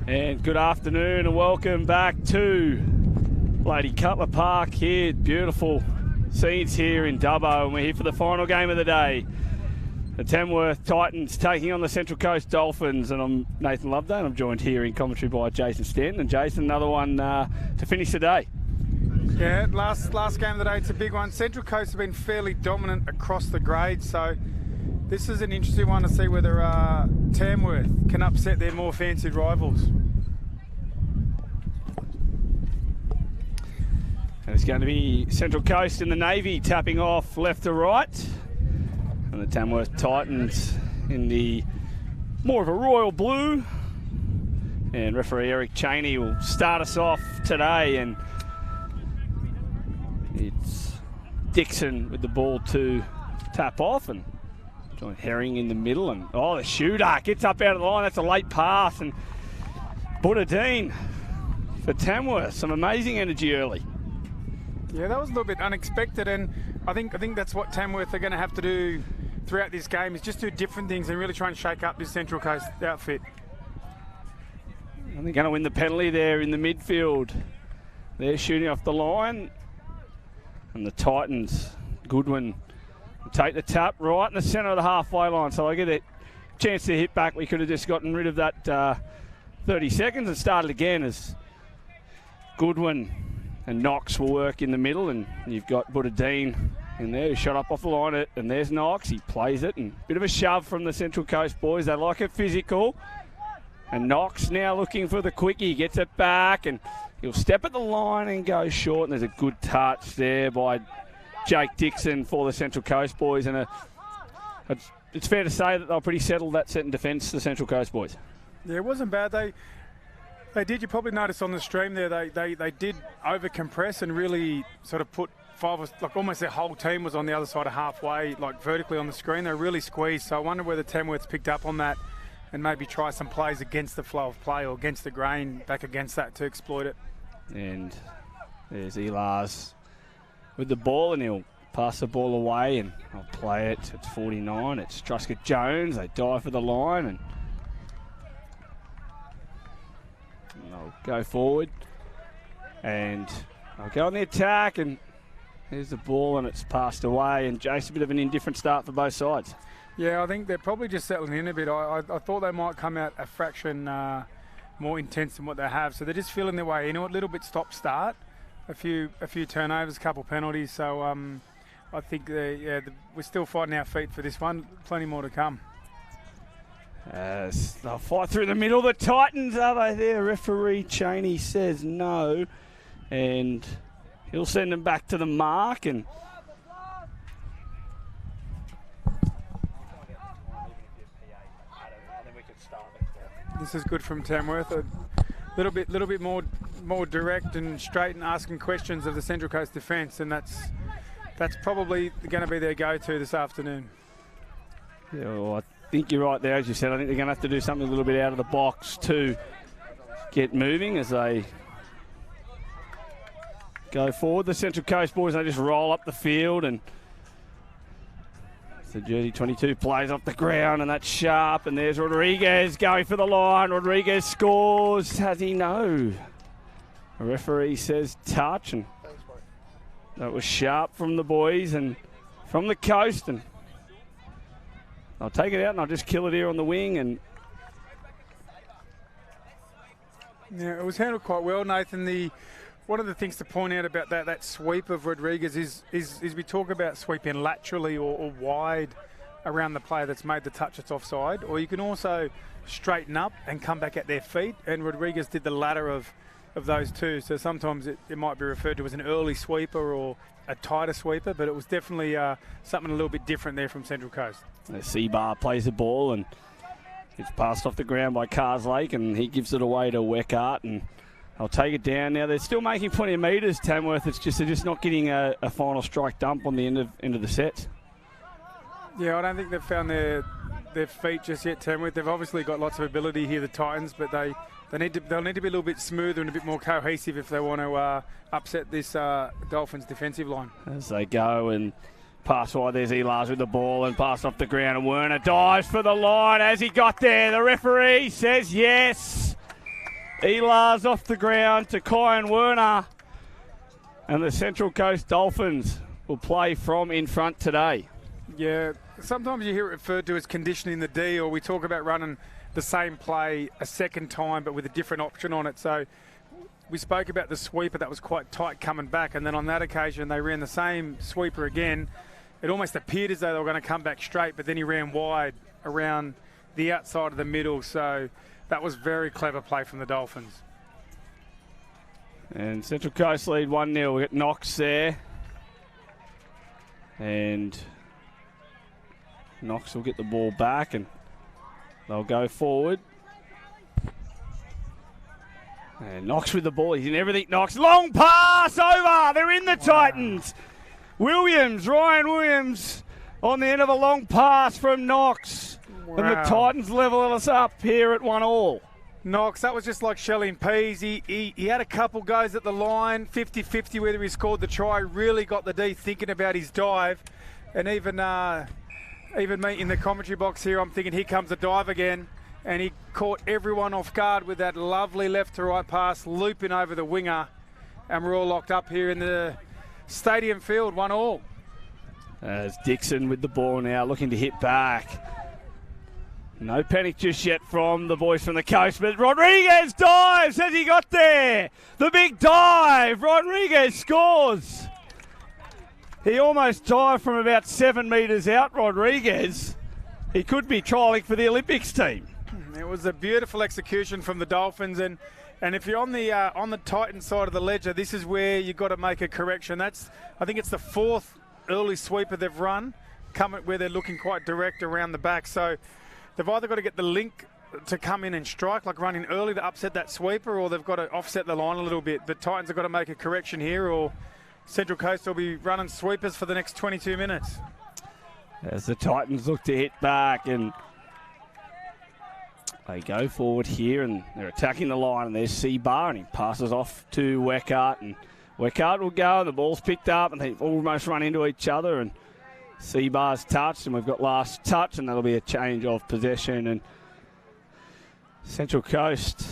And good afternoon and welcome back to Lady Cutler Park here. Beautiful scenes here in Dubbo, and we're here for the final game of the day. The Tamworth Titans taking on the Central Coast Dolphins, and I'm Nathan Loveday, and I'm joined here in commentary by Jason Stanton. And Jason, another one to finish the day. Yeah, last game of the day, it's a big one. Central Coast have been fairly dominant across the grade, so this is an interesting one to see whether Tamworth can upset their more fancied rivals. And it's going to be Central Coast in the navy tapping off left to right, and the Tamworth Titans in the more of a royal blue. And referee Eric Cheney will start us off today, and it's Dixon with the ball to tap off, and John Herring in the middle, and the shooter gets up out of the line. That's a late pass, and Buddha for Tamworth. Some amazing energy early. Yeah, that was a little bit unexpected, and I think that's what Tamworth are going to have to do throughout this game, is just do different things and really try and shake up this Central Coast outfit. And they're going to win the penalty there in the midfield. They're shooting off the line, and the Titans, Goodwin, take the tap right in the centre of the halfway line. So I get a chance to hit back. We could have just gotten rid of that 30 seconds and started again, as Goodwin and Knox will work in the middle, and you've got Buddha in there who shot up off the line, and there's Knox. He plays it, and a bit of a shove from the Central Coast boys. They like it physical. And Knox now looking for the quickie, gets it back, and he'll step at the line and go short, and there's a good touch there by Jake Dixon for the Central Coast boys, and it's fair to say that they're pretty settled that set in defence, the Central Coast boys. Yeah, it wasn't bad. They did. You probably noticed on the stream there, they did over compress and really sort of put almost their whole team was on the other side of halfway, like vertically on the screen. They really squeezed. So I wonder whether Tamworth's picked up on that and maybe try some plays against the flow of play or against the grain, back against that to exploit it. And there's Elars with the ball, and he'll pass the ball away, and I'll play it. It's 49. It's Truscott Jones. They dive for the line, and they'll go forward, and they'll go on the attack, and there's the ball, and it's passed away. And Jace, a bit of an indifferent start for both sides. Yeah, I think they're probably just settling in a bit. I thought they might come out a fraction more intense than what they have, so they're just feeling their way in. A little bit stop-start. A few turnovers, a couple penalties. So I think we're still fighting our feet for this one. Plenty more to come. They'll fight through the middle. The Titans, are they there? Referee Cheney says no, and he'll send them back to the mark. And this is good from Tamworth. A little bit more direct and straight and asking questions of the Central Coast defence, and that's probably going to be their go-to this afternoon. Yeah, well, I think you're right there, as you said. I think they're going to have to do something a little bit out of the box to get moving as they go forward. The Central Coast boys, they just roll up the field, and the jersey 22 plays off the ground, and that's sharp, and there's Rodriguez going for the line. Rodriguez scores. Has he? No. The referee says touch, and that was sharp from the boys and from the coast, and I'll take it out and I'll just kill it here on the wing. And yeah, it was handled quite well, Nathan. One of the things to point out about that sweep of Rodriguez is we talk about sweeping laterally or wide around the player that's made the touch that's offside, or you can also straighten up and come back at their feet, and Rodriguez did the latter of those two. So sometimes it might be referred to as an early sweeper or a tighter sweeper, but it was definitely something a little bit different there from Central Coast. Seabar plays the ball, and it's passed off the ground by Carslake, and he gives it away to Weckart, and I'll take it down. Now they're still making plenty of metres, Tamworth. It's just they're just not getting a final strike dump on the end of the set. Yeah, I don't think they've found their feet just yet, Tamworth. They've obviously got lots of ability here, the Titans, but they'll need to be a little bit smoother and a bit more cohesive if they want to upset this Dolphins defensive line. As they go and pass wide, there's Elars with the ball and pass off the ground, and Werner dives for the line. As he got there, the referee says yes. Elars off the ground to Kyan Werner. And the Central Coast Dolphins will play from in front today. Yeah, sometimes you hear it referred to as conditioning the D, or we talk about running the same play a second time but with a different option on it. So we spoke about the sweeper that was quite tight coming back, and then on that occasion they ran the same sweeper again. It almost appeared as though they were going to come back straight, but then he ran wide around the outside of the middle. So that was very clever play from the Dolphins. And Central Coast lead 1-0. We got Knox there. And Knox will get the ball back and they'll go forward. And Knox with the ball. He's in everything. Knox. Long pass over. They're in the Titans. Williams, Ryan Williams on the end of a long pass from Knox. Wow. And the Titans level us up here at 1-1. Knox, that was just like shelling peas. He had a couple goes at the line, 50-50 whether he scored the try. Really got the D thinking about his dive. And even me in the commentary box here, I'm thinking, here comes the dive again. And he caught everyone off guard with that lovely left to right pass, looping over the winger. And we're all locked up here in the stadium field, 1-1. As Dixon with the ball now, looking to hit back. No panic just yet from the boys from the coast, but Rodriguez dives. Has he got there? The big dive. Rodriguez scores. He almost dived from about 7 metres out, Rodriguez. He could be trialling for the Olympics team. It was a beautiful execution from the Dolphins, and if you're on the Titan side of the ledger, this is where you've got to make a correction. I think it's the 4th early sweeper they've run, where they're looking quite direct around the back. So they've either got to get the link to come in and strike, like running early to upset that sweeper, or they've got to offset the line a little bit. The Titans have got to make a correction here, or Central Coast will be running sweepers for the next 22 minutes. As the Titans look to hit back, and they go forward here, and they're attacking the line, and there's Seabar, and he passes off to Weckart, and Weckart will go, and the ball's picked up, and they almost run into each other, and Seabar's touched, and we've got last touch, and that'll be a change of possession, and Central Coast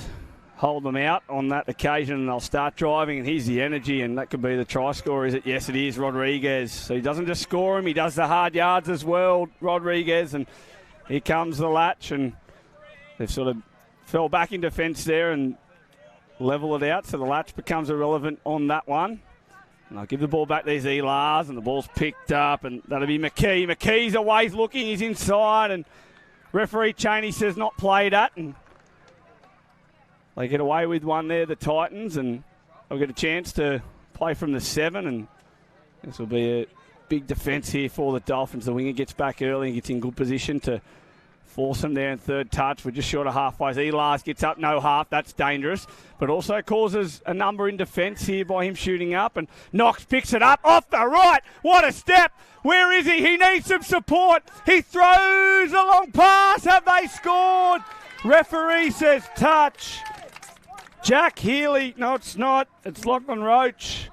hold them out on that occasion, and they'll start driving, and here's the energy, and that could be the try scorer, is it? Yes, it is, Rodriguez. So he doesn't just score him, he does the hard yards as well, Rodriguez, and here comes the latch, and they've sort of fell back in defence there and level it out, so the latch becomes irrelevant on that one. And I'll give the ball back, there's Elars, and the ball's picked up, and that'll be McKee. McKee's away looking, he's inside, and referee Cheney says not played at, and they get away with one there, the Titans, and they'll get a chance to play from the 7, and this will be a big defence here for the Dolphins. The winger gets back early and gets in good position to force them there in third touch. We're just short of halfway. Elars gets up, no half. That's dangerous. But also causes a number in defence here by him shooting up. And Knox picks it up off the right. What a step. Where is he? He needs some support. He throws a long pass. Have they scored? Referee says touch. Jack Healy. No, it's not. It's Lachlan Roach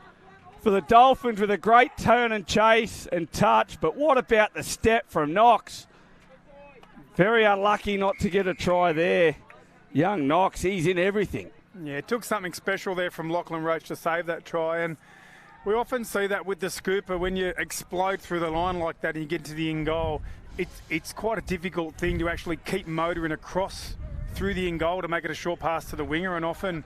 for the Dolphins with a great turn and chase and touch. But what about the step from Knox? Very unlucky not to get a try there. Young Knox, he's in everything. Yeah, it took something special there from Lachlan Roach to save that try. And we often see that with the scooper. When you explode through the line like that and you get to the in goal, it's quite a difficult thing to actually keep motoring across through the in goal to make it a short pass to the winger. And often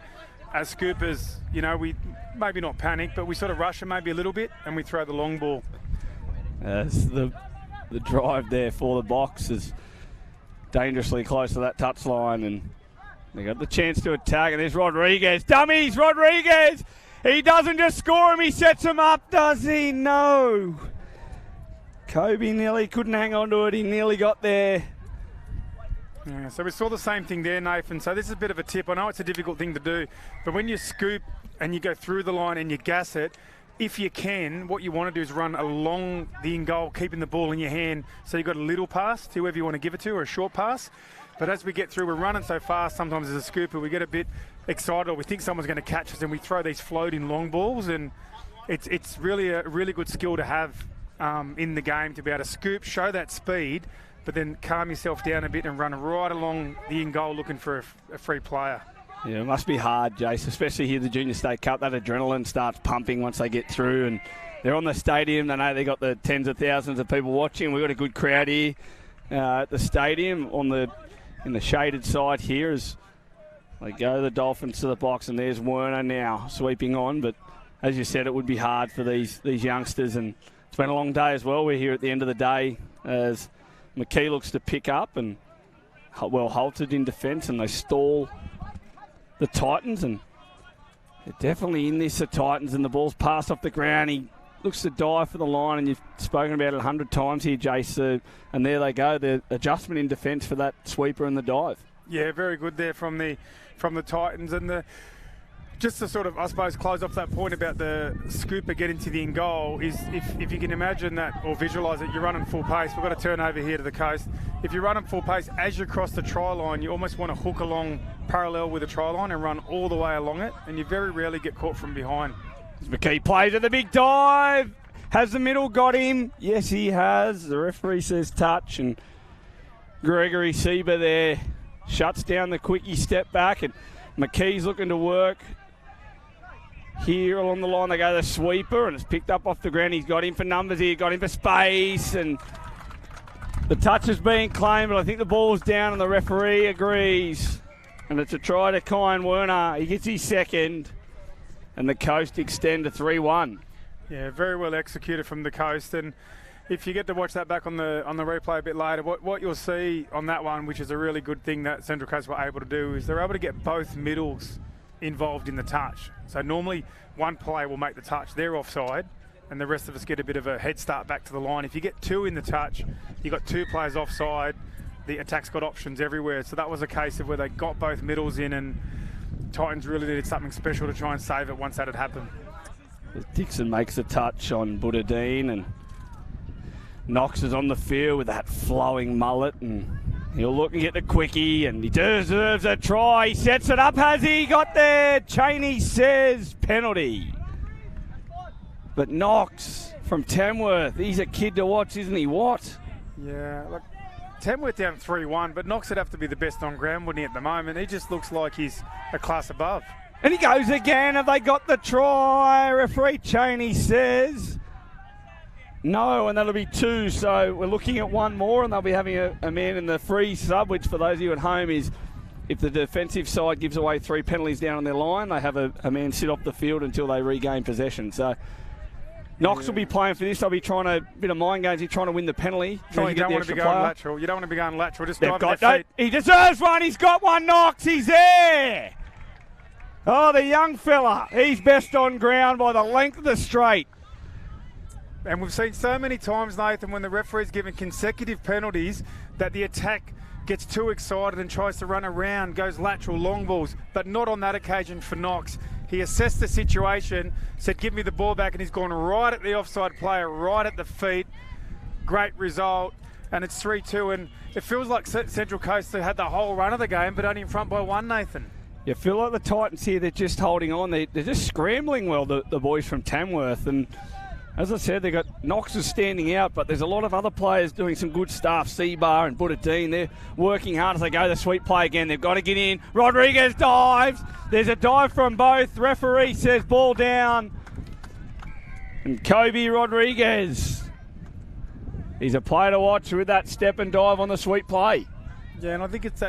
as scoopers, you know, we maybe not panic, but we sort of rush it maybe a little bit and we throw the long ball. As the drive there for the box is dangerously close to that touchline, and they got the chance to attack, and there's Rodriguez. Dummies, Rodriguez! He doesn't just score him, he sets him up, does he? No. Kobe nearly couldn't hang on to it, he nearly got there. Yeah, so we saw the same thing there, Nathan. So this is a bit of a tip. I know it's a difficult thing to do, but when you scoop and you go through the line and you gas it, if you can, what you want to do is run along the in goal, keeping the ball in your hand, so you've got a little pass to whoever you want to give it to, or a short pass. But as we get through, we're running so fast, sometimes as a scooper, we get a bit excited, or we think someone's going to catch us, and we throw these floating long balls, and it's really a really good skill to have in the game, to be able to scoop, show that speed, but then calm yourself down a bit and run right along the in goal looking for a free player. Yeah, it must be hard, Jace, especially here at the Junior State Cup. That adrenaline starts pumping once they get through, and they're on the stadium. They know they got the tens of thousands of people watching. We've got a good crowd here at the stadium in the shaded side here as they go the Dolphins to the box, and there's Werner now sweeping on. But as you said, it would be hard for these youngsters, and it's been a long day as well. We're here at the end of the day as McKee looks to pick up and well halted in defence, and they stall the Titans, and they're definitely in this, the Titans, and the ball's passed off the ground. He looks to dive for the line, and you've spoken about it 100 times here, Jace, and there they go, the adjustment in defence for that sweeper and the dive. Yeah, very good there from the Titans, and just to sort of, I suppose, close off that point about the scooper getting to the in goal is if you can imagine that or visualise it, you're running full pace. We've got to turn over here to the coast. If you're running full pace, as you cross the try line, you almost want to hook along parallel with the try line and run all the way along it, and you very rarely get caught from behind. McKee plays at the big dive. Has the middle got him? Yes, he has. The referee says touch, and Gregory Sieber there shuts down the quickie step back, and McKee's looking to work. Here along the line they go the sweeper, and it's picked up off the ground. He's got him for numbers here, got him for space, and the touch is being claimed, but I think the ball's down and the referee agrees. And it's a try to Kyan Werner. He gets his second, and the Coast extend to 3-1. Yeah, very well executed from the Coast, and if you get to watch that back on the replay a bit later, what you'll see on that one, which is a really good thing that Central Coast were able to do, is they're able to get both middles involved in the touch. So normally one player will make the touch, they're offside, and the rest of us get a bit of a head start back to the line. If you get two in the touch, you've got two players offside, the attack's got options everywhere. So that was a case of where they got both middles in, and Titans really needed something special to try and save it once that had happened. Dixon makes a touch on Buddha-Dean, and Knox is on the field with that flowing mullet, and he'll look and get the quickie, and he deserves a try. He sets it up. Has he got there? Cheney says penalty. But Knox from Tamworth, he's a kid to watch, isn't he? What? Yeah, look, Tamworth down 3-1, but Knox would have to be the best on ground, wouldn't he, at the moment? He just looks like he's a class above. And he goes again. Have they got the try? Referee Cheney says no, and that'll be two. So we're looking at one more, and they'll be having a man in the free sub, which for those of you at home is if the defensive side gives away 3 penalties down on their line, they have a man sit off the field until they regain possession. So Knox will be playing for this. They'll be trying a bit of mind games. He's trying to win the penalty. You don't want to be going lateral. You don't want to be going lateral. Just dive got their feet. He deserves one. He's got one. Knox. He's there. Oh, the young fella. He's best on ground by the length of the straight. And we've seen so many times, Nathan, when the referee's given consecutive penalties that the attack gets too excited and tries to run around, goes lateral, long balls, but not on that occasion for Knox. He assessed the situation, said, give me the ball back, and he's gone right at the offside player, right at the feet. Great result, and it's 3-2, and it feels like Central Coast had the whole run of the game, but only in front by 1, Nathan. You feel like the Titans here, they're just holding on. They're just scrambling well, the boys from Tamworth, and as I said, they've got Knox is standing out, but there's a lot of other players doing some good stuff. Seabar and Buddha-Dean, they're working hard as they go the sweep play again. They've got to get in. Rodriguez dives. There's a dive from both. Referee says ball down. And Kobe Rodriguez, he's a player to watch with that step and dive on the sweep play. Yeah, and I think it's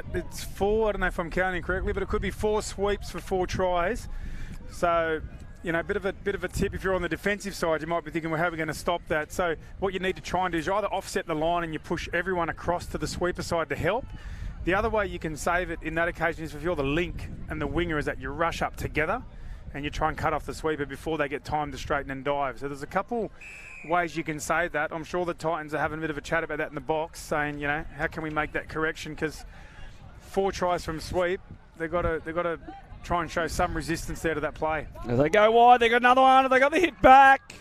4, I don't know if I'm counting correctly, but it could be 4 sweeps for 4 tries. So, you know, a bit of a tip if you're on the defensive side, you might be thinking, well, how are we going to stop that? So what you need to try and do is you either offset the line and you push everyone across to the sweeper side to help. The other way you can save it in that occasion is if you're the link and the winger, is that you rush up together and you try and cut off the sweeper before they get time to straighten and dive. So there's a couple ways you can save that. I'm sure the Titans are having a bit of a chat about that in the box, saying, you know, how can we make that correction? Because 4 tries from sweep, they've got to try and show some resistance there to that play. As they go wide, they got another one. They got the hit back.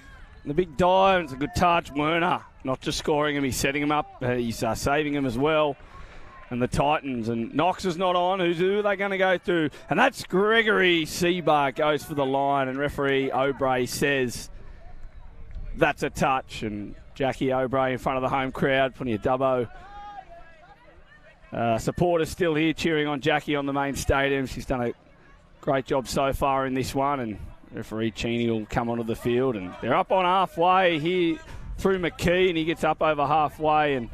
The big dive. It's a good touch. Werner not just scoring him, he's setting him up. He's saving him as well. And the Titans, and Knox is not on. Who are they going to go through? And that's Gregory Seabar goes for the line, and referee O'Bray says that's a touch. And Jackie O'Bray in front of the home crowd, plenty of Dubbo supporters still here cheering on Jackie on the main stadium. She's done great job so far in this one, and referee Cheney will come onto the field, and they're up on halfway here through McKee, and he gets up over halfway, and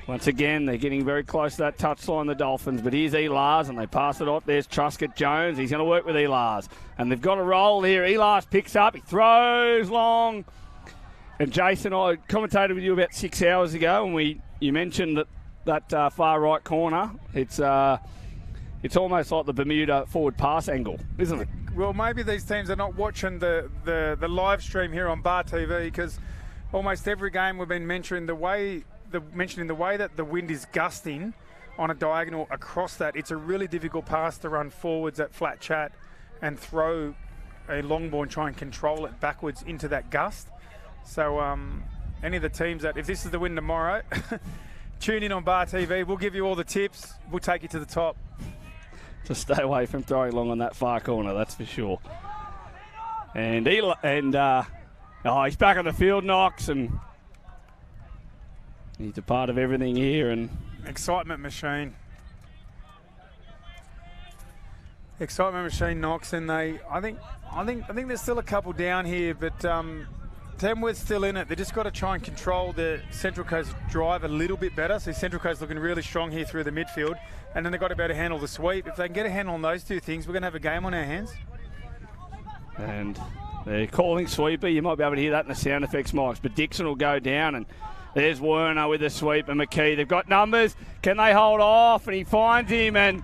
once again they're getting very close to that touchline, the Dolphins. But here's Elars, and they pass it off. There's Truscott Jones. He's going to work with Elars, and they've got a roll here. Elars picks up, he throws long, and Jason, I commentated with you about 6 hours ago, and you mentioned that far right corner. It's almost like the Bermuda forward pass angle, isn't it? Well, maybe these teams are not watching the live stream here on Bar TV, because almost every game we've been mentioning the way that the wind is gusting on a diagonal across that. It's a really difficult pass to run forwards at flat chat and throw a long ball and try and control it backwards into that gust. So any of the teams that, if this is the win tomorrow, tune in on Bar TV. We'll give you all the tips. We'll take you to the top. To stay away from throwing long on that far corner, that's for sure. And he's back on the field, Knox, and he's a part of everything here. And excitement machine, Knox, and I think there's still a couple down here, but Tamworth's still in it. They just got to try and control the Central Coast drive a little bit better. So Central Coast looking really strong here through the midfield, and then they've got to be able to handle the sweep. If they can get a handle on those two things, we're going to have a game on our hands. And they're calling sweeper. You might be able to hear that in the sound effects, Mike. But Dixon will go down, and there's Werner with the sweep, and McKee. They've got numbers. Can they hold off? And he finds him, and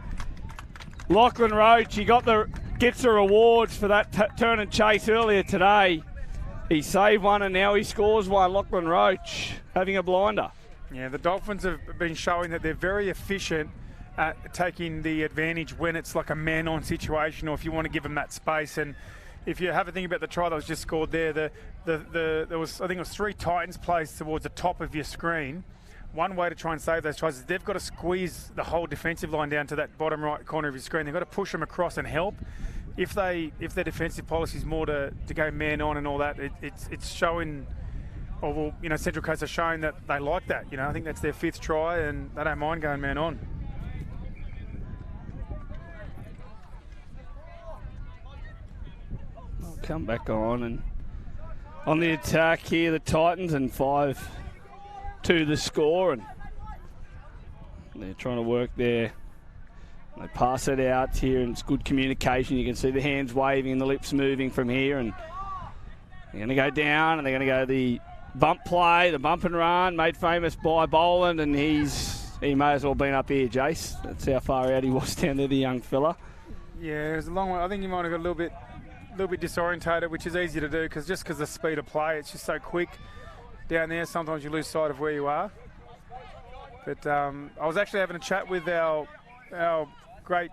Lachlan Roach, he gets the rewards for that turn and chase earlier today. He saved one, and now he scores one. Lachlan Roach having a blinder. Yeah, the Dolphins have been showing that they're very efficient at taking the advantage when it's like a man-on situation, or if you want to give them that space. And if you have a think about the try that was just scored there, there was, I think it was 3 Titans plays towards the top of your screen. One way to try and save those tries is they've got to squeeze the whole defensive line down to that bottom right corner of your screen. They've got to push them across and help. If their defensive policy is more to go man on and all that, it's showing, or well, you know, Central Coast are showing that they like that. You know, I think that's their 5th try, and they don't mind going man on. I'll come back on, and on the attack here, the Titans, and 5-2 the score, and they're trying to work there. They pass it out here, and it's good communication. You can see the hands waving and the lips moving from here, and they're going to go down, and they're going to go the bump play, the bump and run, made famous by Boland, and he may as well have been up here, Jace. That's how far out he was down there, the young fella. Yeah, it was a long way. I think he might have got a little bit disorientated, which is easy to do because the speed of play, it's just so quick down there. Sometimes you lose sight of where you are. But I was actually having a chat with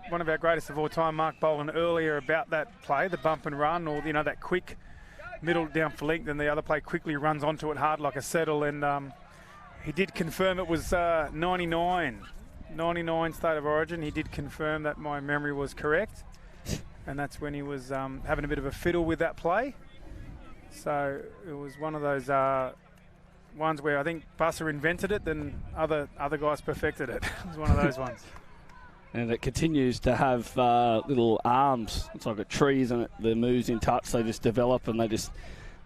one of our greatest of all time, Mark Boland, earlier about that play, the bump and run, or that quick middle down for length, and the other play quickly runs onto it hard like a settle. And he did confirm it was 99 State of Origin. He did confirm that my memory was correct, and that's when he was having a bit of a fiddle with that play. So it was one of those ones where I think Busser invented it, then other guys perfected it. It was one of those ones. And it continues to have little arms. It's like a tree, isn't it? The moves in touch, they just develop, and they just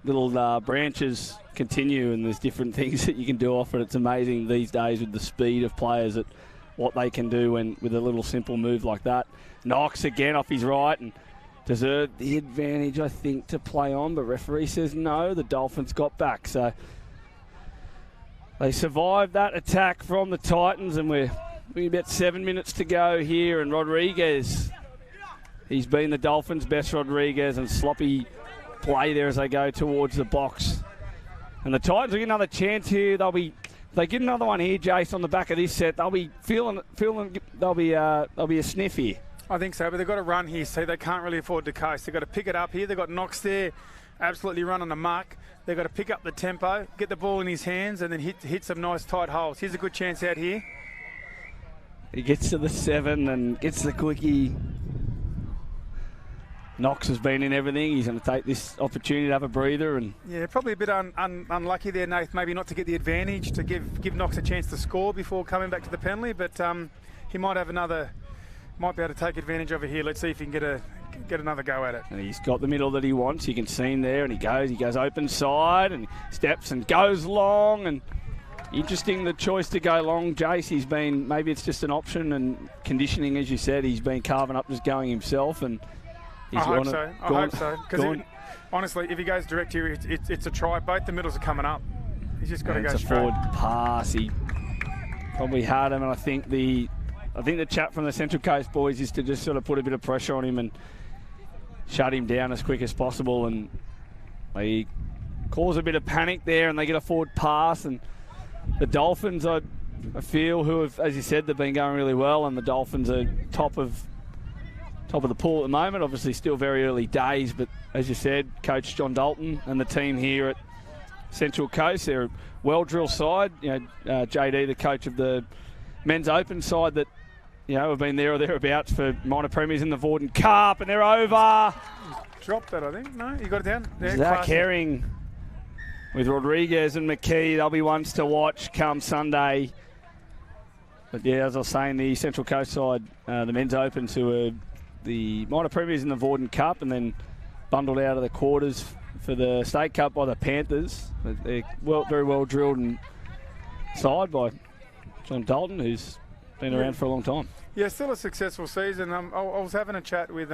little branches continue, and there's different things that you can do off it. It's amazing these days with the speed of players at what they can do with a little simple move like that. Knox again off his right, and deserved the advantage, I think, to play on, but referee says no. The Dolphins got back, so they survived that attack from the Titans, and we're about 7 minutes to go here, and Rodriguez, he's been the Dolphins' best, Rodriguez, and sloppy play there as they go towards the box. And the Titans will get another chance here. If they get another one here, Jace, on the back of this set, they'll be feeling they'll be a sniff here. I think so, but they've got to run here, so they can't really afford to coast. They've got to pick it up here. They've got Knox there, absolutely running amok. They've got to pick up the tempo, get the ball in his hands, and then hit some nice tight holes. Here's a good chance out here. He gets to the 7 and gets the quickie. Knox has been in everything. He's going to take this opportunity to have a breather. And yeah, probably a bit unlucky there, Nath, maybe not to get the advantage, to give Knox a chance to score before coming back to the penalty, but he might have another might be able to take advantage over here. Let's see if he can get another go at it. And he's got the middle that he wants. You can see him there, and he goes open side and steps and goes long. And interesting, the choice to go long, Jace. He's been, maybe it's just an option and conditioning, as you said. He's been carving up just going himself, and he's I hope so. Because honestly, if he goes direct here, it's a try. Both the middles are coming up. He's just got to go straight. It's a forward pass. He probably had him, and I think the chat from the Central Coast boys is to just sort of put a bit of pressure on him and shut him down as quick as possible. And they cause a bit of panic there, and they get a forward pass. And the Dolphins, I feel, who have, as you said, they've been going really well, and the Dolphins are top of the pool at the moment. Obviously, still very early days, but as you said, Coach John Dalton and the team here at Central Coast, they're a well-drilled side. JD, the coach of the men's open side, that have been there or thereabouts for minor premiers in the Vorden Cup, and they're over. Dropped that, I think. No, you got it down. There, Zach Herring with Rodriguez and McKee. They'll be ones to watch come Sunday. But yeah, as I was saying, the Central Coast side, the men's opens, who are the minor premiers in the Vorden Cup, and then bundled out of the quarters for the State Cup by the Panthers. They're very well drilled and side by John Dalton, who's been around for a long time. Yeah, still a successful season. I was having a chat with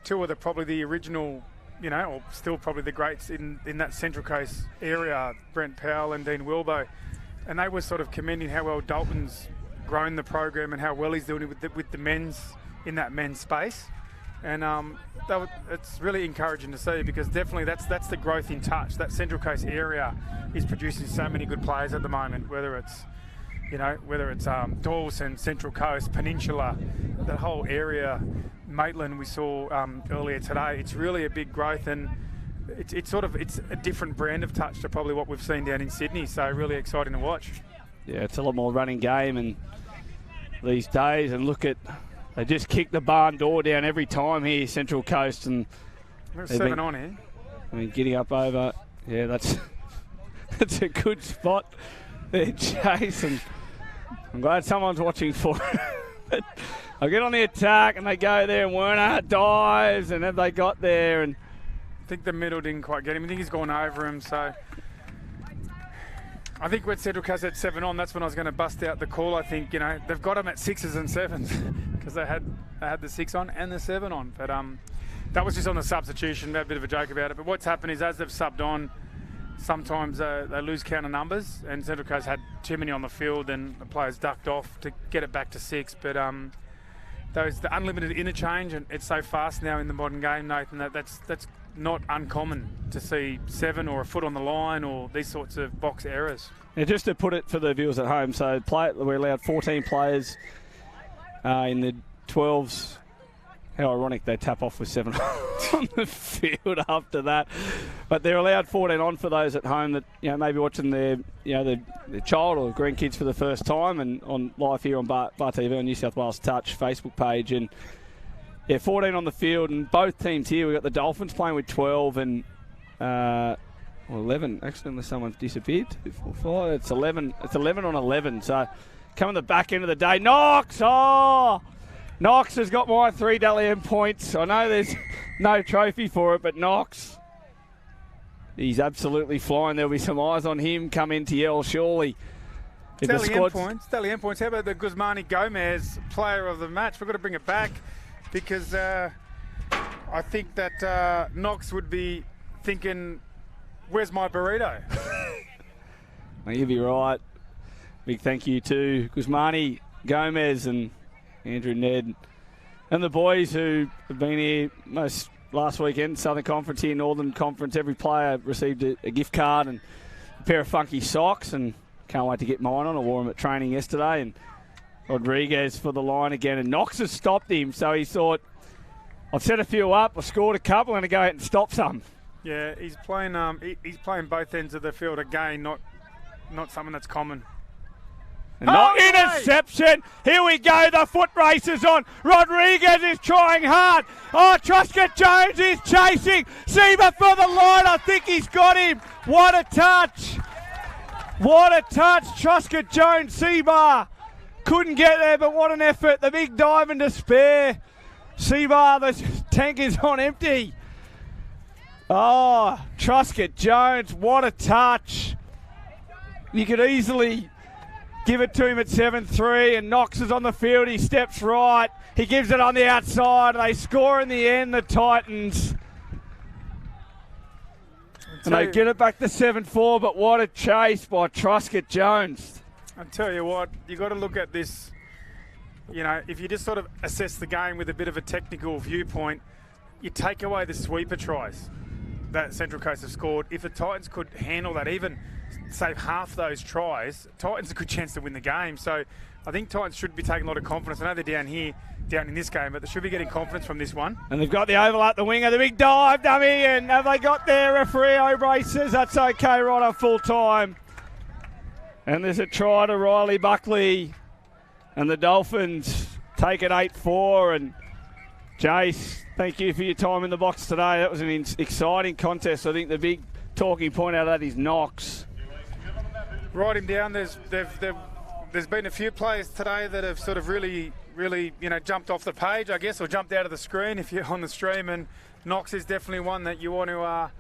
two of probably the original, or still probably the greats in that Central Coast area, Brent Powell and Dean Wilbo, and they were sort of commending how well Dalton's grown the program and how well he's doing it with the men's in that men's space. And it's really encouraging to see, because definitely that's the growth in touch. That Central Coast area is producing so many good players at the moment, whether it's Dawson, Central Coast, Peninsula, that whole area, Maitland we saw earlier today. It's really a big growth, and it's a different brand of touch to probably what we've seen down in Sydney. So really exciting to watch. Yeah, it's a lot more running game and these days, and they just kick the barn door down every time here, Central Coast, and there's 7 on here. I mean, getting up over, yeah, that's a good spot there, Jason. I'm glad someone's watching for it. I'll get on the attack, and they go there, and Werner dives, and have they got there? And I think the middle didn't quite get him. I think he's gone over him, so I think when Central Coast had 7 on, that's when I was going to bust out the call. I think, they've got him at 6s and 7s because they had the 6 on and the 7 on. But that was just on the substitution. Had a bit of a joke about it. But what's happened is, as they've subbed on, sometimes they lose count of numbers, and Central Coast had too many on the field, and the players ducked off to get it back to 6. But the unlimited interchange, and it's so fast now in the modern game, Nathan, that's not uncommon to see 7 or a foot on the line or these sorts of box errors. Yeah, just to put it for the viewers at home, so we're allowed 14 players in the 12s. How ironic they tap off with 7 on the field after that. But they're allowed 14 on for those at home that, maybe watching their child or grandkids for the first time, and on live here on Bar TV on New South Wales Touch Facebook page. And yeah, 14 on the field, and both teams here, we've got the Dolphins playing with 12 and 11, actually, unless someone's disappeared. 2, 4, 5, it's 11. It's 11 on 11. So coming the back end of the day, Knox has got my 3 Dally M points. I know there's no trophy for it, but Knox, he's absolutely flying. There'll be some eyes on him come into Yell, surely. Dally M points. How about the Guzmani Gomez player of the match? We've got to bring it back, because I think that Knox would be thinking, where's my burrito? You'll be right. Big thank you to Guzmani Gomez and Andrew Ned and the boys who have been here most last weekend. Southern Conference here, Northern Conference. Every player received a gift card and a pair of funky socks, and can't wait to get mine on. I wore them at training yesterday. And Rodriguez for the line again, and Knox has stopped him, so he thought, I've set a few up, I've scored a couple, I'm going to go out and stop some. Yeah, he's playing both ends of the field again, not something that's common. Interception. Here we go. The foot race is on. Rodriguez is trying hard. Truscott Jones is chasing. Seba for the line. I think he's got him. What a touch. Truscott Jones, Seba Couldn't get there, but what an effort. The big dive and despair. Seabar, the tank is on empty. Oh, Truscott Jones, what a touch. You could easily give it to him at 7-3, and Knox is on the field. He steps right. He gives it on the outside. They score in the end, the Titans. And they get it back to 7-4, but what a chase by Truscott Jones. I tell you what, you got to look at this. You know, if you just sort of assess the game with a bit of a technical viewpoint, you take away the sweeper tries that Central Coast have scored. If the Titans could handle that, even save half those tries, Titans have a good chance to win the game. So I think Titans should be taking a lot of confidence. I know they're down in this game, but they should be getting confidence from this one. And they've got the oval at the winger, the big dive, dummy, and have they got their referee? O'Bray says that's okay right on full time. And there's a try to Riley Buckley, and the Dolphins take it 8-4. And Jace, thank you for your time in the box today. That was an exciting contest. I think the big talking point out of that is Knox. Write him down. There's been a few players today that have sort of really, jumped off the page, I guess, or jumped out of the screen if you're on the stream. And Knox is definitely one that you want to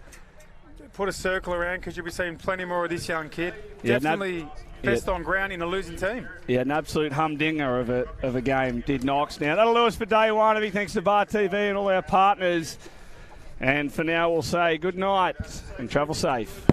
put a circle around, because you'll be seeing plenty more of this young kid. Yeah, definitely best on ground in a losing team. Yeah, an absolute humdinger of a game, did Knox. Now, that'll do us for day one. A big thanks to Bar TV and all our partners. And for now, we'll say good night and travel safe.